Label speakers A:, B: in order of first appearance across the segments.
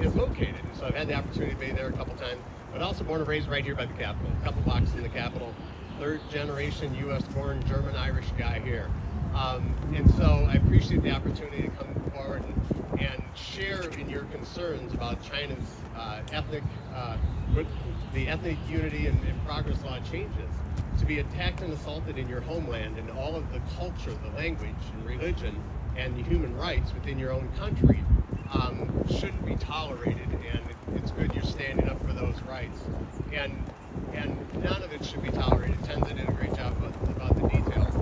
A: is located. And so I've had the opportunity to be there a couple times, but also born and raised right here by the Capitol, a couple blocks from the Capitol. Third generation U.S. born German Irish guy here. And so I appreciate the opportunity to come forward and share in your concerns about China's the ethnic unity and progress law changes. To be attacked and assaulted in your homeland, and all of the culture, the language and religion and the human rights within your own country shouldn't be tolerated, and it's good you're standing up for those rights. And none of it should be tolerated. Tenzin did a great job about the details.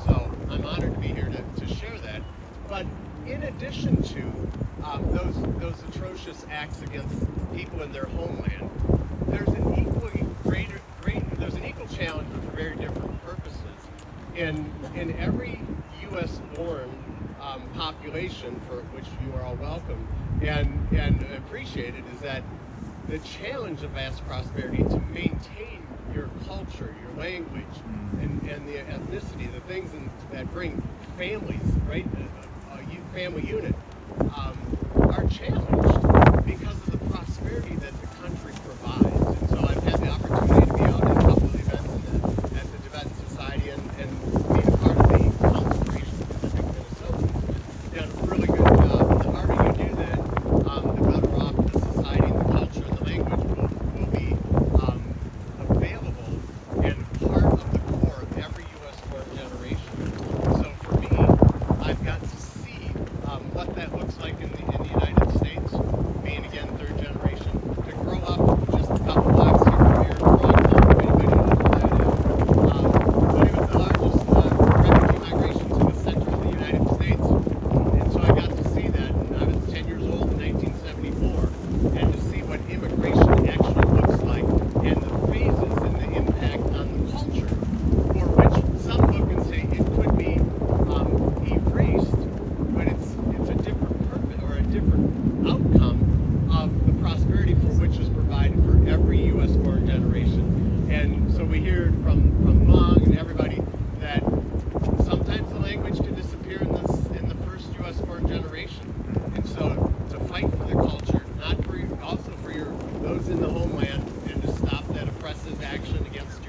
A: So I'm honored to be here to share that. But in addition to those atrocious acts against people in their homeland, there's an there's an equal challenge, but for very different purposes. In every U.S. born population, for which you are all welcome and appreciated, is that the challenge of vast prosperity to maintain your culture, your language, and the ethnicity, the things that bring families, right, a family unit, are challenged because of the prosperity that the country provides. And so I've had the opportunity to be out in a couple of events at the Tibetan Society and being a part of the Council for Asian Pacific Minnesotans. You've done a really good job. And the harder you do that, the better off the society and the culture and the language will be available and part of the core of every U.S. born generation. So for me, I've got to see what that looks like in the United States, being again third generation, to grow up just a couple blocks here from here in Frogtown. Anybody knows where that is? But it was the largest refugee migration to the center of the United States, and so I got to see that. And I was 10 years old in 1974, and to see what immigration actually looks like, and the phases and the impact on the culture, for which some look and say it could be erased, but it's a different purpose or a different outcome of the prosperity for which is provided for every U.S. born generation. And so we hear from Long and everybody that sometimes the language can disappear in the first U.S. born generation. And so to fight for the culture, not for also for those in the homeland, and to stop that oppressive action against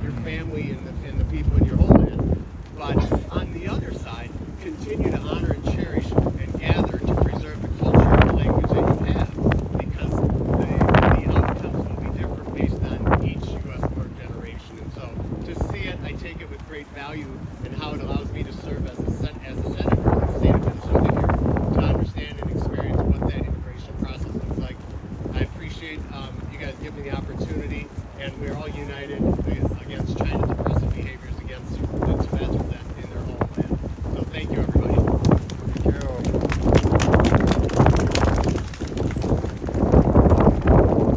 A: your family and the people in your homeland. But on the other side, continue to honor and cherish and gather to preserve the culture and the language that you have, because the outcomes will be different based on each U.S. born generation. And so to see it, I take it with great value, and how it allows me to serve as a senator in the state of Minnesota here, to understand and experience what that immigration process looks like. I appreciate you guys giving me the opportunity, and we're all united against China's oppressive behaviors against